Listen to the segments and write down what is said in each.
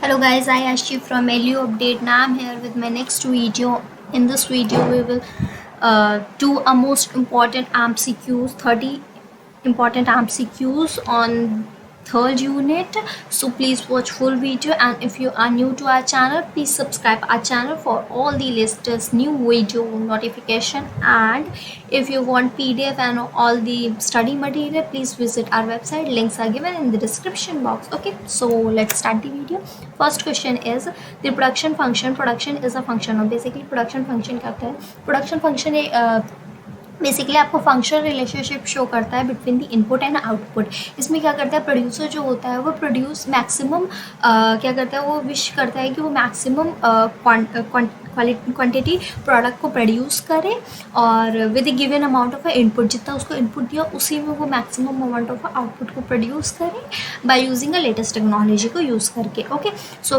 Hello guys, I Ashi from LU Update. Now I'm here with my next video. In this video, we will do a most important MCQs, 30 important MCQs on third unit. So please watch full video, and if you are new to our channel, please subscribe our channel for all the latest new video notification. And if you want PDF and all the study material, please visit our website. Links are given in the description box. Okay, so let's start the video. First question is the production function. Production is a function of, basically production function क्या होता है? Production function basically आपको functional relationship show करता है between the input and output. इसमें क्या करता है, प्रोड्यूसर जो होता है वो प्रोड्यूस मैक्सिमम क्या करता है, वो विश करता है कि वो मैक्सिमम क्वांटिटी प्रोडक्ट को प्रोड्यूस करे और with given amount of input, जितना उसको इनपुट दिया उसी में वो मैक्सिमम अमाउंट ऑफ आउटपुट को प्रोड्यूस करे by using a latest technology को यूज़ करके. Okay, so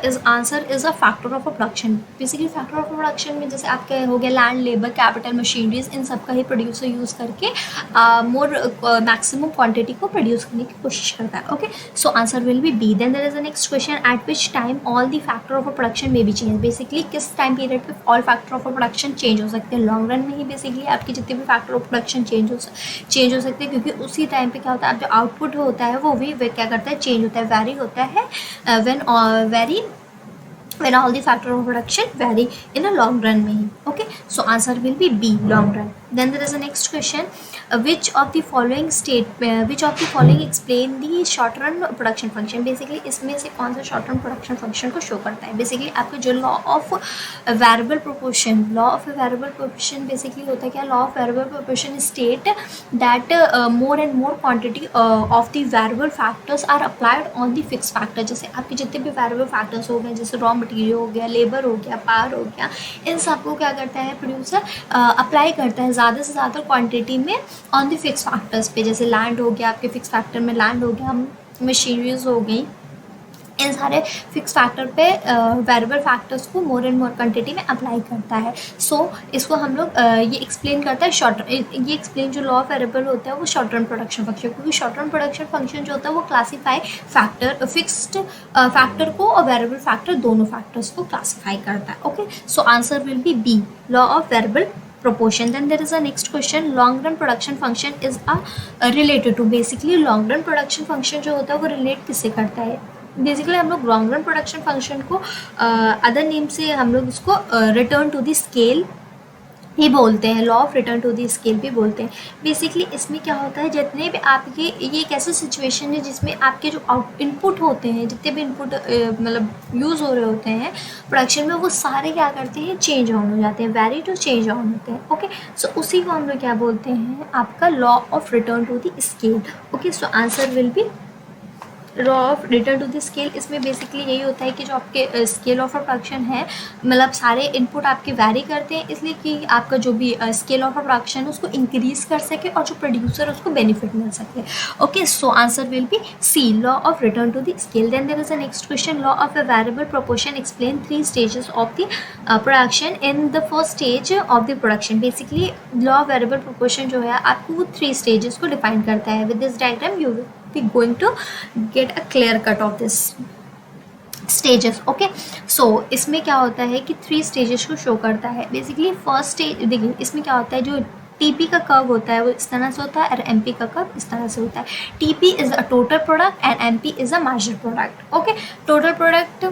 is answer is a factor of a production. Basically factor of production में जैसे आपके हो गया लैंड, लेबर, कैपिटल, मशीनरीज, इन सब का ही प्रोड्यूसर यूज़ करके मोर मैक्सिमम क्वांटिटी को प्रोड्यूस करने की कोशिश करता है. Okay, so answer will be B. Then there is the next question, at which time all the factor of a production में बी चेंज. बेसिकली किस टाइम पीरियड पे all factor of production change हो सकते हैं? Long run में ही basically आपके जितने भी फैक्टर ऑफ प्रोडक्शन चेंज हो सकते हैं, क्योंकि उसी टाइम पे क्या होता है, आप जो आउटपुट होता है वो भी क्या करता है, चेंज होता है, वैरी होता है when all the factor of production vary in a long run में ही. Okay, so answer will be B, long run. Then there is a next question, which of the following explain the short run production function. Basically इसमें से कौन सा short run production function को show करता है? Basically आपके जो law of variable proportion basically होता है क्या? law of variable proportion state that more and more quantity of the variable factors are applied on the fixed factor. जैसे आपके जितने भी variable factors हो गए, जैसे raw material हो गया, लेबर हो गया, पावर हो गया, इन सबको क्या करता है प्रोड्यूसर, अप्लाई करता है ज़्यादा से ज़्यादा क्वांटिटी में ऑन द फिक्स फैक्टर्स पे. जैसे लैंड हो गया, आपके फिक्स फैक्टर में लैंड हो गया, मशीनरीज हो गई, इन सारे फिक्स फैक्टर पे वेरिएबल फैक्टर्स को मोर एंड मोर क्वांटिटी में अप्लाई करता है. सो इसको हम लोग ये एक्सप्लेन करता है ये एक्सप्लेन जो लॉ ऑफ वेरिएबल होता है वो शॉर्ट रन प्रोडक्शन फंक्शन, क्योंकि शॉर्ट रन प्रोडक्शन फंक्शन जो होता है वो क्लासीफाई फैक्टर, फिक्स्ड फैक्टर को और वेरिएबल फैक्टर, दोनों फैक्टर्स को क्लासीफाई करता है. Okay, so answer will be B, law of variable proportion. Then there is a next question, long run production function is related to. basically long run production function जो होता है वो relate किससे करता है? बेसिकली हम लोग लॉन्ग रन प्रोडक्शन फंक्शन को अदर नेम से हम लोग इसको रिटर्न टू द स्केल ही बोलते हैं, law of return to the scale भी बोलते हैं. बेसिकली इसमें क्या होता है, जितने भी आपके, ये एक ऐसा सिचुएशन है जिसमें आपके जो इनपुट होते हैं, जितने भी इनपुट मतलब यूज़ हो रहे होते हैं प्रोडक्शन में, वो सारे क्या करते हैं, चेंज ऑन हो जाते हैं, वैरी टू चेंज ऑन होते हैं. ओके, सो उसी को हम लोग क्या बोलते हैं, आपका law of return to the scale. Okay, so answer will be law of return to the scale. इसमें बेसिकली यही होता है कि जो आपके स्केल ऑफ प्रोडक्शन है, मतलब सारे इनपुट आपके वैरी करते हैं, इसलिए कि आपका जो भी स्केल ऑफ प्रोडक्शन है उसको इंक्रीज कर सके और जो प्रोड्यूसर है उसको बेनिफिट मिल सके. Okay, so answer will be C, law of return to the scale. Then there is a next question, law of a variable proportion explain 3 stages of the production. In the first stage of the production, basically law of variable proportion जो है आपको वो 3 stages को define करता है. With this diagram you be going to get a clear cut of this stages. Okay, so इसमें क्या होता है कि 3 स्टेजेस को शो करता है. बेसिकली फर्स्ट स्टेज देखिए, इसमें क्या होता है, जो टीपी का कर्व होता है वो इस तरह से होता है और एमपी का कर्व इस तरह से होता है. TP is a total product and MP is a marginal product. Okay, total product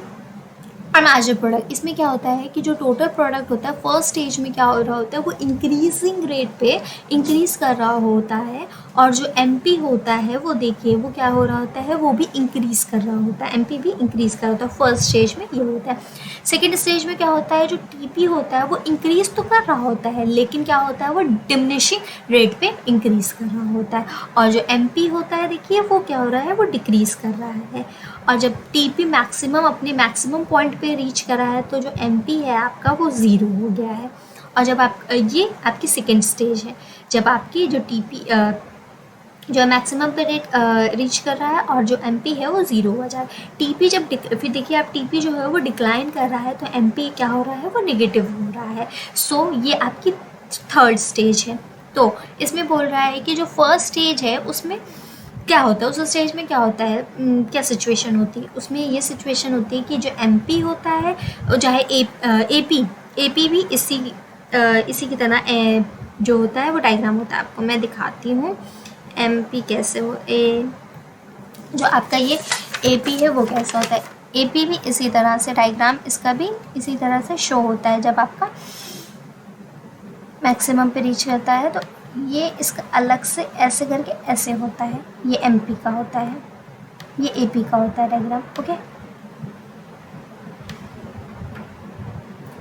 और मार्जिनल प्रोडक्ट. इसमें क्या होता है कि जो टोटल प्रोडक्ट होता है फर्स्ट स्टेज में क्या हो रहा होता है, वो इंक्रीजिंग रेट पे इंक्रीज कर रहा होता है, और जो एमपी होता है वो देखिए वो क्या हो रहा होता है, वो भी इंक्रीज कर रहा होता है, एमपी भी इंक्रीज कर रहा होता है. फर्स्ट स्टेज में ये होता है. सेकेंड स्टेज में क्या होता है, जो टीपी होता है वो इंक्रीज तो कर रहा होता है, लेकिन क्या होता है, वो डिमिनिशिंग रेट पे इंक्रीज कर रहा होता है, और जो एमपी होता है देखिए वो क्या हो रहा है, वो डिक्रीज कर रहा है. और जब टीपी मैक्सिमम अपने मैक्सिमम पॉइंट पे रीच करा है तो जो एमपी है आपका वो 0 हो गया है. और जब आप ये आपकी सेकेंड स्टेज है, जब आपकी जो टीपी जो मैक्सिमम पे रेट रीच कर रहा है और जो एमपी है वो 0 हो जाए. टीपी जब फिर देखिए आप टीपी जो है वो डिक्लाइन कर रहा है तो एमपी क्या हो रहा है, वो नेगेटिव हो रहा है. सो ये आपकी थर्ड स्टेज है. तो इसमें बोल रहा है कि जो फर्स्ट स्टेज है उसमें क्या होता है उस स्टेज में, क्या होता है, क्या सिचुएशन होती है उसमें, ये सिचुएशन होती है कि जो एमपी होता है और चाहे एपी भी इसी की तरह जो होता है वो डायग्राम होता है। आपको मैं दिखाती हूँ एमपी कैसे हो, जो आपका ये एपी है वो कैसा होता है। एपी भी इसी तरह से डायग्राम इसका भी इसी तरह से शो होता है। जब आपका मैक्सिमम पे रीच करता है तो ये इसका अलग से ऐसे करके ऐसे होता है, ये एमपी का होता है, ये एपी का होता है डायग्राम। ओके,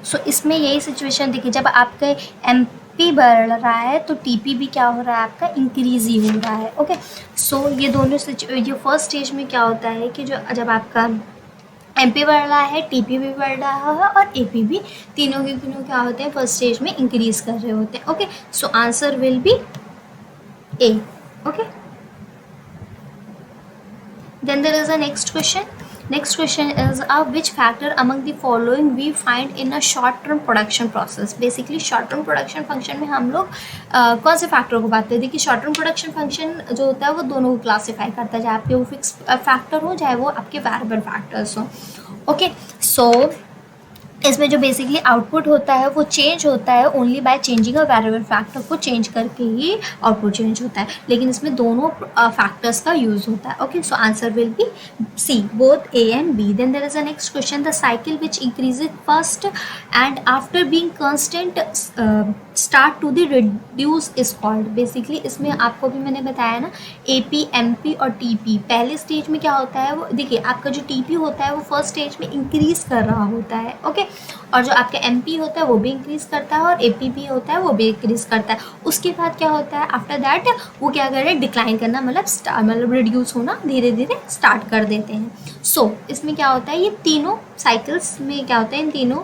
सो इसमें यही सिचुएशन देखिए, जब आपका एमपी बढ़ रहा है तो टीपी भी क्या हो रहा है, आपका इंक्रीज ही हो रहा है। ओके, सो ये दोनों ये फर्स्ट स्टेज में क्या होता है कि जो जब आपका एमपी बढ़ रहा है, टीपी भी बढ़ रहा है और एपी भी, तीनों के तीनों क्या होते हैं फर्स्ट स्टेज में इंक्रीज कर रहे होते हैं। Okay, so answer will be A. Okay, then there is a next question is which factor among the following we find in a short term production process। basically short term production function में हम लोग कौन से factor को बात करते हैं कि शॉर्ट टर्म प्रोडक्शन फंक्शन जो होता है वो दोनों को क्लासीफाई करता है, चाहे आपके वो फिक्स फैक्टर हो चाहे वो आपके वेरिएबल फैक्टर्स हो। ओके, सो इसमें जो बेसिकली आउटपुट होता है वो चेंज होता है only by changing a variable factor को चेंज करके ही आउटपुट चेंज होता है, लेकिन इसमें दोनों फैक्टर्स का यूज़ होता है। Okay, so answer will be C, both A and B. Then there is a next question, the cycle which increases first and after being constant start to the reduce is called. Basically इसमें आपको भी मैंने बताया ना, AP MP और TP पहले stage में क्या होता है वो देखिए, आपका जो टीपी होता है वो फर्स्ट स्टेज में इंक्रीज कर रहा होता है। ओके, और जो आपका एमपी होता है वो भी इंक्रीज करता है और एपी भी होता है वो भी इंक्रीज करता है। उसके बाद क्या होता है, आफ्टर दैट वो क्या कर रहे हैं, डिक्लाइन करना, मतलब रिड्यूस होना धीरे धीरे स्टार्ट कर देते हैं। सो इसमें क्या होता है, ये तीनों साइकिल्स में क्या होता है, इन तीनों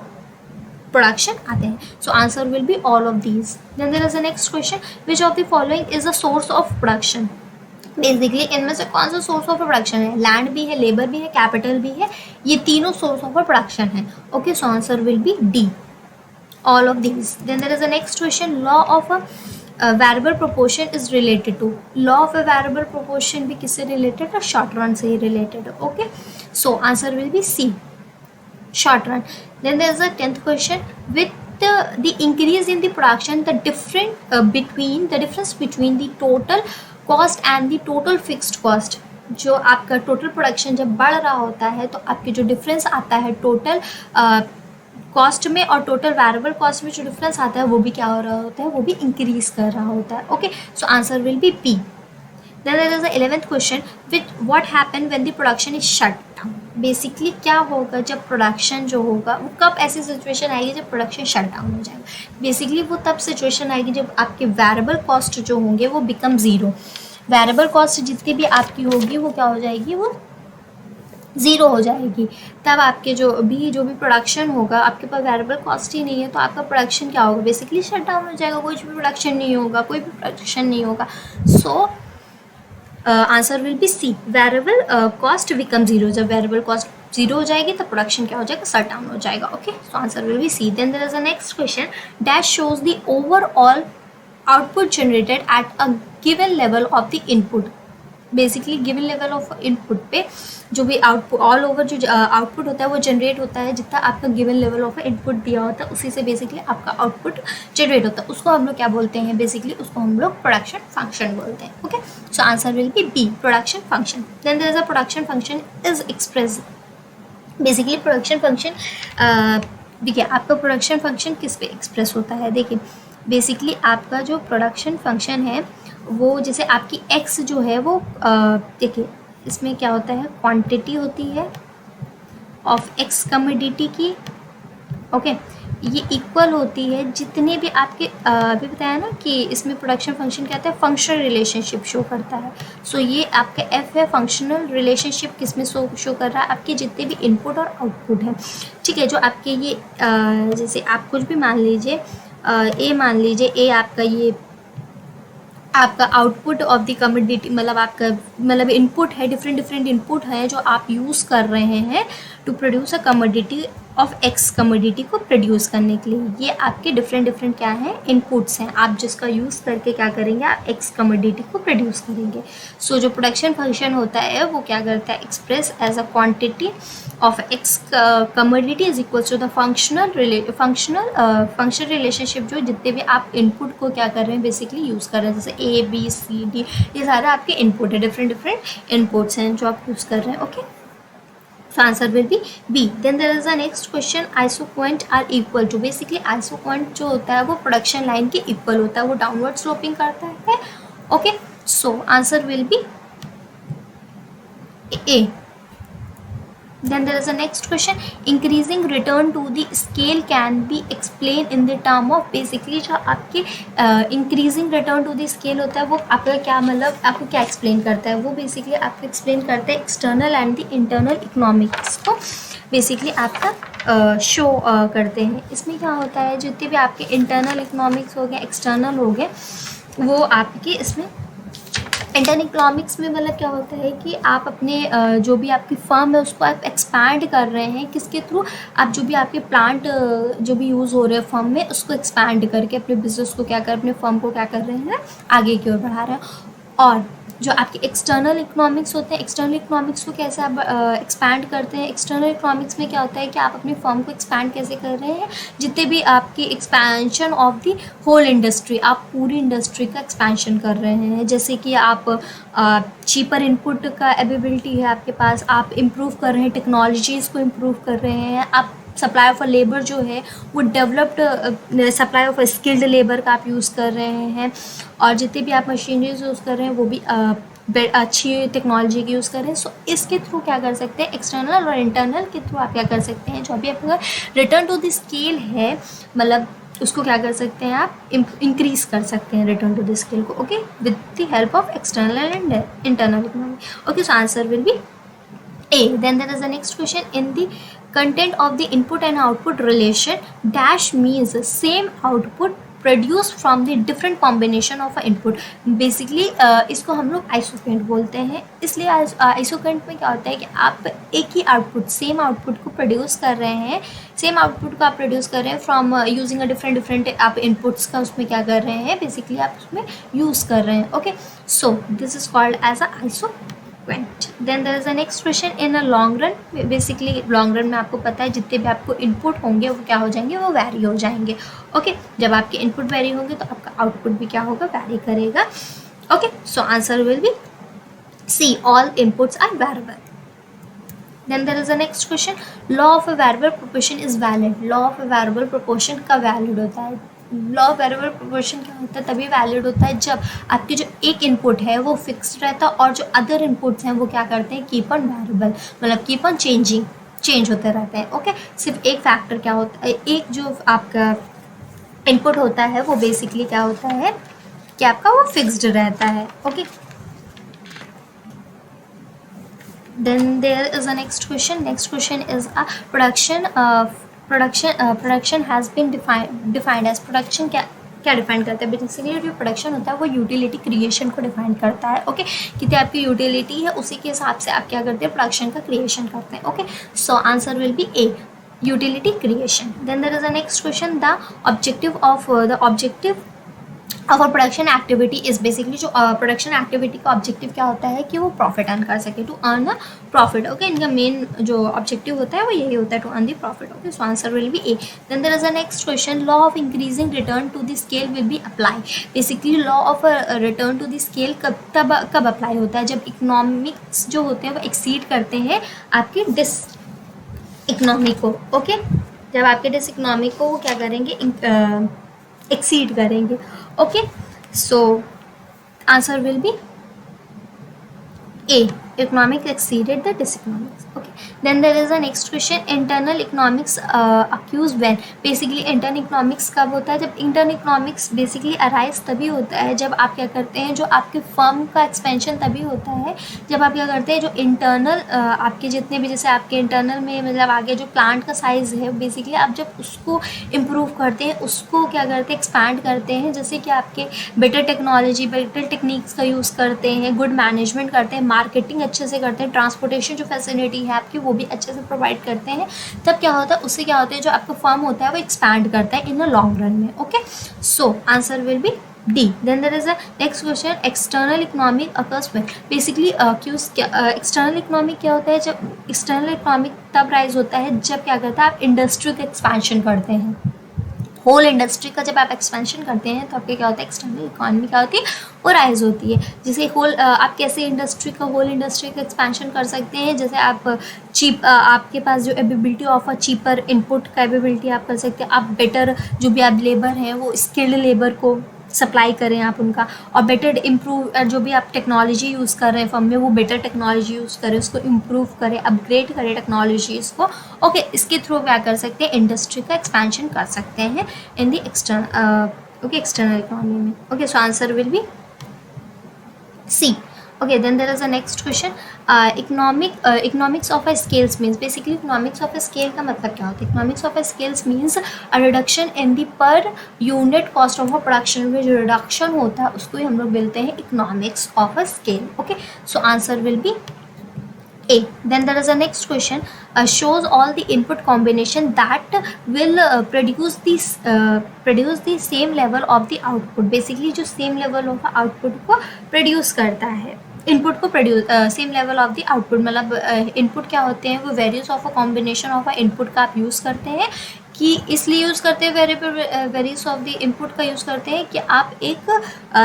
प्रोडक्शन आते हैं। So answer will be all of these. Then there is a next question, which of the following is the source of production. Basically इनमें से कौन सा सोर्स ऑफ प्रोडक्शन है, लैंड भी है, लेबर भी है, कैपिटल भी है, ये तीनों सोर्स ऑफ प्रोडक्शन है। Okay, so answer will be D, all of these. Then there is a next question, law of a variable proportion is related to. Law of a variable proportion भी किससे related है, short run से ही रिलेटेड है। Okay, so answer will be C, short run. Then there is a 10th question, with the increase in the production, the difference between the total cost and the total fixed cost। जो आपका total production जब बढ़ रहा होता है तो आपके जो डिफरेंस आता है टोटल कॉस्ट में और टोटल वेरिएबल कॉस्ट में जो डिफरेंस आता है वो भी क्या हो रहा होता है, वो भी इंक्रीज कर रहा होता है। Okay, so answer will B P. Then there is the 11th question, with what happen when the production is shut down। Basically क्या होगा जब प्रोडक्शन जो होगा वो कब ऐसी सिचुएशन आएगी जब प्रोडक्शन शट डाउन हो जाएगा। बेसिकली वो तब सिचुएशन आएगी जब आपके वेरिएबल कॉस्ट जो होंगे वो बिकम ज़ीरो। वेरिएबल कॉस्ट जितनी भी आपकी होगी वो क्या हो जाएगी, वो ज़ीरो हो जाएगी। तब आपके जो भी प्रोडक्शन होगा, आपके पास वेरिएबल कॉस्ट ही नहीं है तो आपका प्रोडक्शन क्या होगा, बेसिकली शट डाउन हो जाएगा, कोई भी प्रोडक्शन नहीं होगा, कोई भी प्रोडक्शन नहीं होगा। So answer will be C, variable cost become zero. जब वेरिएबल कॉस्ट ज़ीरो हो जाएगी तो प्रोडक्शन क्या हो जाएगा, शट डाउन हो जाएगा। Okay, so answer will be C. Then there is a next question, dash shows the overall output generated at a given level of the input. Basically given level of input पे जो भी output all over जो output होता है वो generate होता है, जितना आपका गिवन लेवल ऑफ इनपुट दिया होता है उसी से बेसिकली आपका आउटपुट जनरेट होता है। उसको हम लोग क्या बोलते हैं, बेसिकली उसको हम लोग प्रोडक्शन फंक्शन बोलते हैं। Okay, so answer will be B, production function. Then there is a production function is express. Basically production function देखिए, आपका प्रोडक्शन फंक्शन किस पे एक्सप्रेस होता है। देखिए बेसिकली आपका जो प्रोडक्शन फंक्शन है वो जैसे आपकी एक्स जो है वो देखिए इसमें क्या होता है, क्वांटिटी होती है ऑफ एक्स कमोडिटी की। ओके, ये इक्वल होती है जितने भी आपके अभी बताया ना कि इसमें प्रोडक्शन फंक्शन क्या होता है, फंक्शनल रिलेशनशिप शो करता है। सो ये आपका एफ है, फंक्शनल रिलेशनशिप किस में शो कर रहा है, आपके जितने भी इनपुट और आउटपुट हैं। ठीक है, जो आपके ये जैसे आप कुछ भी मान लीजिए ए मान लीजिए, ए आपका ये आपका आउटपुट ऑफ द कमोडिटी, मतलब आपका मतलब इनपुट है, डिफरेंट इनपुट है जो आप यूज़ कर रहे हैं to produce a commodity of X commodity को प्रोड्यूस करने के लिए। ये आपके डिफरेंट क्या हैं, इनपुट्स हैं, आप जिसका यूज़ करके क्या करेंगे, आप एक्स कमोडिटी को प्रोड्यूस करेंगे। सो जो प्रोडक्शन फंक्शन होता है वो क्या करता है, express as a quantity of X commodity is equal to the functional relationship, जो जितने भी आप इनपुट को क्या कर रहे हैं बेसिकली यूज़ कर रहे हैं, जैसे ए बी सी डी, ये सारे आपके इनपुट है, डिफरेंट इनपुट्स हैं जो आप यूज़ कर रहे हैं। Okay, so answer will be B. Then there is the next question, isoquant are equal to, basically isoquant जो होता है वो प्रोडक्शन लाइन के इक्वल होता है, वो डाउनवर्ड स्लोपिंग करता है। Okay, so answer will be A. Then there is the next question, increasing return to the scale can be explained in the term of, basically जो आपके increasing return to the scale होता है वो आपका क्या मतलब आपको क्या एक्सप्लेन करता है, वो बेसिकली आपको एक्सप्लेन करता है external and the internal economics को बेसिकली आपका शो करते हैं। इसमें क्या होता है, जितने भी आपके इंटरनल इकोनॉमिक्स हो गए, एक्सटर्नल हो गए, वो आपके इसमें इंटरनल इकोनॉमिक्स में मतलब क्या होता है कि आप अपने जो भी आपकी फर्म है उसको आप एक्सपैंड कर रहे हैं, किसके थ्रू, आप जो भी आपके प्लांट जो भी यूज़ हो रहे हैं फर्म में उसको एक्सपैंड करके अपने बिजनेस को क्या कर, अपने फर्म को क्या कर रहे हैं, आगे की ओर बढ़ा रहे हैं। और जो आपके एक्सटर्नल इकोनॉमिक्स होते हैं, एक्सटर्नल इकोनॉमिक्स को कैसे आप एक्सपैंड करते हैं, एक्सटर्नल इकोनॉमिक्स में क्या होता है कि आप अपनी फर्म को एक्सपैंड कैसे कर रहे हैं, जितने भी आपकी expansion of the whole industry, आप पूरी इंडस्ट्री का एक्सपेंशन कर रहे हैं, जैसे कि आप चीपर इनपुट का अवेलेबिलिटी है आपके पास, आप इम्प्रूव कर रहे हैं, टेक्नोलॉजीज़ को इम्प्रूव कर रहे हैं, आप सप्लाई ऑफ लेबर जो है वो developed supply of skilled labour का आप यूज़ कर रहे हैं, और जितने भी आप मशीनरीज यूज़ कर रहे हैं वो भी अच्छी टेक्नोलॉजी की यूज़ कर रहे हैं। सो इसके थ्रू क्या कर सकते हैं, एक्सटर्नल और इंटरनल के थ्रू आप क्या कर सकते हैं, जो भी आपका रिटर्न टू द स्केल है मतलब उसको क्या कर सकते हैं, आप इंक्रीज कर सकते हैं रिटर्न टू द स्केल को। Okay, with the help of external and internal economy. Okay, so answer will be A. Then there is the next question, in the content of the input and output relation, dash means same output produced from the different combination of a input. Basically इसको हम लोग आइसोकेंट बोलते हैं। इसलिए आइसोकेंट में क्या होता है कि आप एक ही आउटपुट, सेम आउटपुट को प्रोड्यूस कर रहे हैं, सेम आउटपुट को आप प्रोड्यूस कर रहे हैं फ्रॉम यूजिंग अ डिफरेंट आप इनपुट्स का उसमें क्या कर रहे हैं, बेसिकली आप उसमें यूज़ कर रहे हैं। Okay, so this is called as a isoquant. Then there is the next question, in a long run, basically long run में आपको पता है जितने भी आपको इनपुट होंगे वो क्या हो जाएंगे, वो वैरी हो जाएंगे। ओके, जब आपके इनपुट वैरी होंगे तो आपका आउटपुट भी क्या होगा, वैरी करेगा। Okay, so answer will B C, all inputs are variable. Then there is the next question, law of a variable proportion is valid. law of a variable proportion का valid होता है, law of variable proportion क्या होता है, तभी valid होता है जब आपकी जो एक इनपुट है वो फिक्स्ड रहता है और जो अदर इनपुट्स हैं वो क्या करते हैं, कीप ऑन वेरिएबल, मतलब कीप ऑन चेंज होते रहते हैं। ओके, सिर्फ एक फैक्टर क्या होता है, एक जो आपका इनपुट होता है वो बेसिकली क्या होता है कि आपका वो फिक्स्ड रहता है। Okay, then there is a next question is a production has been defined as, production क्या डिफाइन करता है, बेसिकली जो प्रोडक्शन होता है वो यूटिलिटी क्रिएशन को डिफाइन करता है। ओके, कितनी आपकी यूटिलिटी है उसी के हिसाब से आप क्या करते हैं, प्रोडक्शन का क्रिएशन करते हैं। Okay, so answer will be A, utility creation. Then there is a next question, the objective of a production activity is, basically जो प्रोडक्शन एक्टिविटी का ऑब्जेक्टिव क्या होता है कि वो प्रॉफिट अर्न कर सके, to earn a profit. Okay, इनका मेन जो ऑब्जेक्टिव होता है वो यही होता है, to earn the profit. Okay, so answer will be A. Then there is a next question, law of increasing return to the scale will be apply. Basically law of return to the scale कब apply होता है, जब economics जो होते हैं वो exceed करते हैं आपकी डिस इकोनॉमी को। ओके, जब आपके डिस इकोनॉमी को वो क्या करेंगे, एक्सीड करेंगे। Okay, so answer will be A, economics exceeded the diseconomics. Okay, then there is a next question, internal economics occurs when, basically internal economics कब होता है, जब internal economics basically arise तभी होता है जब आप क्या करते हैं, जो आपके फर्म का एक्सपेंशन तभी होता है जब आप क्या करते हैं, जो इंटरनल आपके जितने भी, जैसे आपके इंटरनल में मतलब आगे जो प्लांट का साइज़ है बेसिकली आप जब उसको इम्प्रूव करते हैं, उसको क्या करते हैं, एक्सपैंड करते हैं, जैसे कि आपके बेटर टेक्नोलॉजी, बेटर टेक्निक्स का यूज़ करते हैं, गुड मैनेजमेंट करते हैं, मार्केटिंग अच्छे से करते हैं, ट्रांसपोर्टेशन जो फैसिलिटी है आपकी वो वो भी अच्छे से प्रोवाइड करते हैं, तब क्या होता है, उससे क्या होता है, जो आपका फर्म होता है वो एक्सपैंड करता है इन द लॉन्ग रन में. Okay, so answer will B D. Then there is a next question. External economic occurs when basically external economic क्या होता है, जब external economic तब rise होता है जब क्या करता है, आप इंडस्ट्री का एक्सपेंशन करते हैं. होल इंडस्ट्री का जब आप एक्सपेंशन करते हैं तो आपके क्या होता है, एक्सटर्नल इकॉनमी क्या होती है, वो राइज होती है. जैसे होल आप कैसे होल इंडस्ट्री का एक्सपेंशन कर सकते हैं, जैसे आप आपके पास जो ability of a cheaper input capability आप कर सकते हैं. आप बेटर जो भी आप लेबर हैं वो स्किल्ड लेबर को सप्लाई करें आप उनका, और बेटर इम्प्रूव जो भी आप टेक्नोलॉजी यूज़ कर रहे हैं फर्म में वो बेटर टेक्नोलॉजी यूज़ करें, उसको इम्प्रूव करें, अपग्रेड करें टेक्नोलॉजीज़ को. ओके, इसके थ्रू क्या कर सकते हैं, इंडस्ट्री का एक्सपेंशन कर सकते हैं इन दी एक्सटर्नल इकोनॉमी में. Okay, so answer will be C. Okay, then there is a next question. Economics of a scales means basically economics of a scale का मतलब क्या होता है. Economics of a scales means a reduction in the per unit cost of a production में जो reduction होता है उसको ही हम लोग बोलते हैं economics of a scale. Okay, so answer will be A. Then there is a next question. Shows all the input combination that will produce the same level of the output. Basically जो same level of output को produce करता है, input को produce same level of the output. मतलब input क्या होते हैं, वो various of a combination of a input का आप यूज़ करते हैं, कि इसलिए यूज़ करते हैं वेरियस ऑफ द इनपुट का यूज़ करते हैं कि आप एक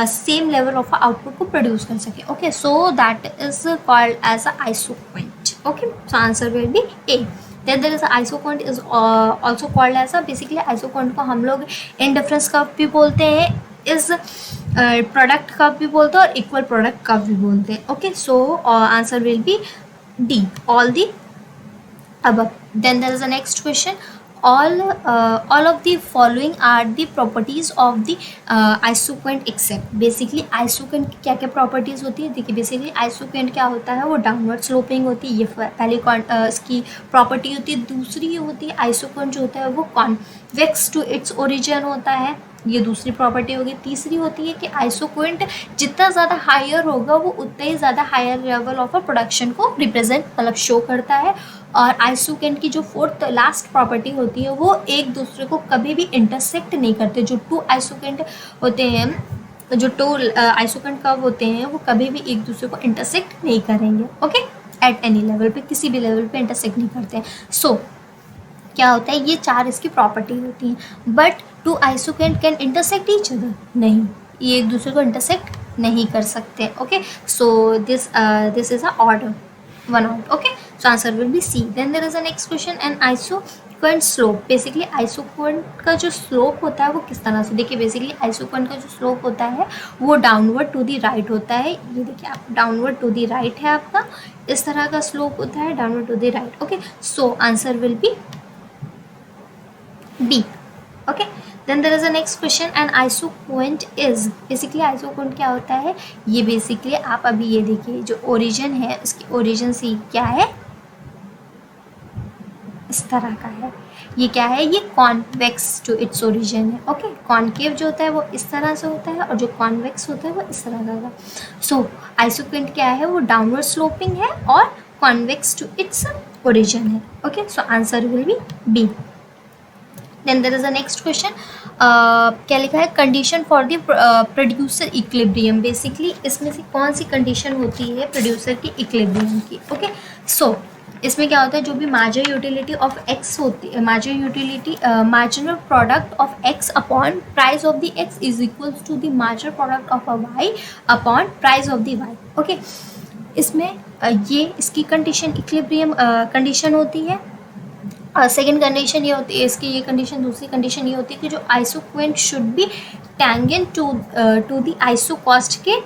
सेम लेवल ऑफ आउटपुट को प्रोड्यूस कर सकें. Okay, so that is called as a isoquant. Okay, so answer will be A. Then there is a isoquant is also called as a basically isoquant को हम लोग indifference curve भी बोलते हैं, इस प्रोडक्ट कर्व भी बोलते हैं और इक्वल प्रोडक्ट कर्व भी बोलते हैं. Okay, so answer will be D, all the above. Then there is a next question. All of the following are the properties of the isoquant except. Basically isoquant की क्या क्या properties होती है, देखिए basically isoquant क्या होता है, वो डाउनवर्ड स्लोपिंग होती है, ये पहली इसकी प्रॉपर्टी होती है. दूसरी होती है isoquant जो होता है वो कॉन्वेक्स टू इट्स ओरिजिन होता है, ये दूसरी प्रॉपर्टी होगी. तीसरी होती है कि आइसोक्वेंट जितना ज़्यादा हायर होगा वो उतना ही ज़्यादा higher level of a production को रिप्रेजेंट मतलब शो करता है. और आइसोक्वेंट की जो फोर्थ लास्ट प्रॉपर्टी होती है वो एक दूसरे को कभी भी इंटरसेक्ट नहीं करते. जो टू आइसोक्वेंट होते हैं, जो टू आइसोक्वेंट कर्व होते हैं वो कभी भी एक दूसरे को इंटरसेक्ट नहीं करेंगे. ओके, एट एनी लेवल पे, किसी भी लेवल पे इंटरसेक्ट नहीं करते हैं. सो क्या होता है, ये चार इसकी प्रॉपर्टी होती हैं. But two isoquant can intersect each other, नहीं, ये एक दूसरे को इंटरसेक्ट नहीं कर सकते. Okay, so this is a order one out. Okay, so answer will be C. Then there is a next question. And isoquant slope, basically isoquant का जो स्लोप होता है वो किस तरह से, देखिए बेसिकली आइसोक्वेंट का जो स्लोप होता है वो डाउनवर्ड टू दी राइट होता है. ये देखिए आप, डाउनवर्ड टू दी राइट है आपका, इस तरह का स्लोप होता है, downward to the right. Okay, so answer will be B. Okay, then there is a next question. And isoquant is basically isoquant क्या होता है, ये बेसिकली आप अभी ये देखिए जो ओरिजिन है उसकी ओरिजिन से क्या है, इस तरह का है. ये क्या है, ये कॉन्वेक्स टू इट्स ओरिजिन है. ओके, कॉन्केव जो होता है वो इस तरह से होता है और जो कॉन्वेक्स होता है वो इस तरह का होगा. सो आइसोक्वेंट क्या है, वो डाउनवर्ड स्लोपिंग है और कॉन्वेक्स टू इट्स ओरिजिन है. Okay, so answer will be B. Then there is a next question. क्या लिखा है, condition for the producer equilibrium. Basically इसमें से कौन सी कंडीशन होती है प्रोड्यूसर की इक्विलिब्रियम की. ओके, सो इसमें क्या होता है, जो भी मार्जिनल यूटिलिटी ऑफ एक्स होती है, marginal product of X upon price of the X is equals to the marginal product of a Y upon price of the Y. Okay, इसमें ये इसकी कंडीशन इक्विलिब्रियम कंडीशन होती है. Second condition ये होती है इसकी, ये कंडीशन, दूसरी कंडीशन ये होती है कि जो isoquant should be tangent to the isocost के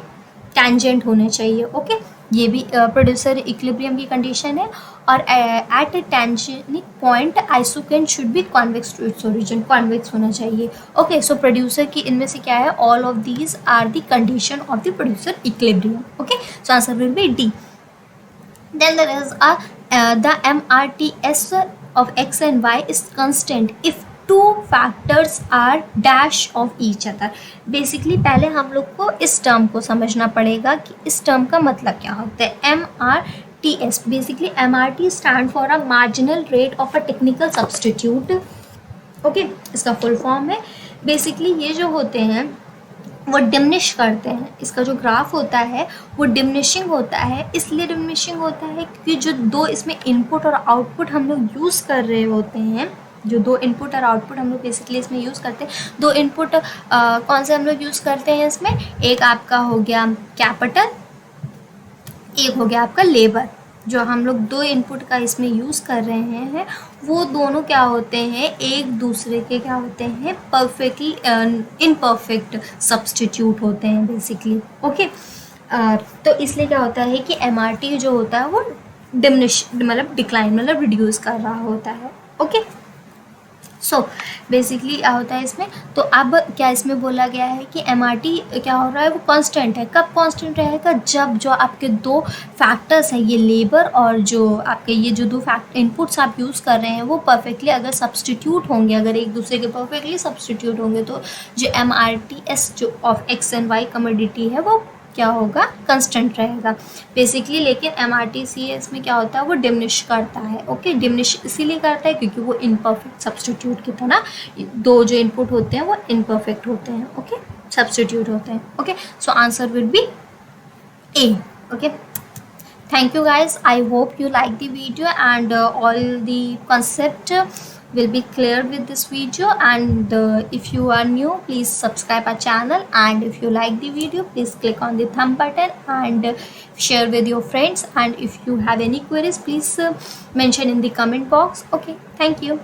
टैंजेंट होने चाहिए. ओके, ये भी प्रोड्यूसर इक्विलिब्रियम की कंडीशन है. और at a tangent point isoquant should be convex to its origin, convex होना चाहिए. ओके, सो प्रोड्यूसर की इनमें से क्या है, all of these are the condition of the producer equilibrium. Okay, so answer will be D. Then there is the MRTS of x and y is constant if two factors are dash of each other. Basically पहले हम लोग को इस term को समझना पड़ेगा कि इस टर्म का मतलब क्या होता है. MRTS, basically MRT stand for a marginal rate of a technical substitute. Okay, इसका फुल फॉर्म है बेसिकली ये जो होते हैं वो डिमिनिश करते हैं। इसका जो ग्राफ होता है वो डिमिनिशिंग होता है, इसलिए डिमिनिशिंग होता है क्योंकि जो दो इसमें इनपुट और आउटपुट हम लोग यूज़ कर रहे होते हैं, जो दो इनपुट और आउटपुट हम लोग बेसिकली इसमें यूज़ करते हैं, दो इनपुट कौन से हम लोग यूज़ करते हैं इसमें, एक आपका हो गया कैपिटल, एक हो गया आपका लेबर। जो हम लोग दो इनपुट का इसमें यूज़ कर रहे हैं वो दोनों क्या होते हैं, एक दूसरे के क्या होते हैं, परफेक्टली इनपरफेक्ट सब्सटीट्यूट होते हैं बेसिकली। ओके, तो इसलिए क्या होता है कि MRT जो होता है वो डिमिनिश मतलब डिक्लाइन मतलब रिड्यूस कर रहा होता है। ओके, सो बेसिकली क्या होता है इसमें, तो अब क्या इसमें बोला गया है कि MRT क्या हो रहा है वो कांस्टेंट है। कब कांस्टेंट रहेगा, जब जो आपके दो फैक्टर्स हैं, ये लेबर और जो आपके ये जो दो इनपुट्स आप यूज़ कर रहे हैं वो परफेक्टली अगर सब्सटीट्यूट होंगे, अगर एक दूसरे के परफेक्टली सब्सटीट्यूट होंगे, तो जो MRTS जो of X and Y commodity है वो क्या होगा, कंस्टेंट रहेगा बेसिकली। लेकिन MRTCS में क्या होता है वो डिमिनिश करता है। ओके, डिमिनिश इसीलिए करता है क्योंकि वो इनपरफेक्ट सब्सटीट्यूट की तरह, दो जो इनपुट होते हैं वो इनपरफेक्ट होते हैं। ओके, सब्सटीट्यूट होते हैं। Okay, so answer will be A। Okay, thank you guys, I hope you like the video and all the concept will be clear with this video, and if you are new please subscribe our channel, and if you like the video please click on the thumb button and share with your friends, and if you have any queries please mention in the comment box. Okay, thank you.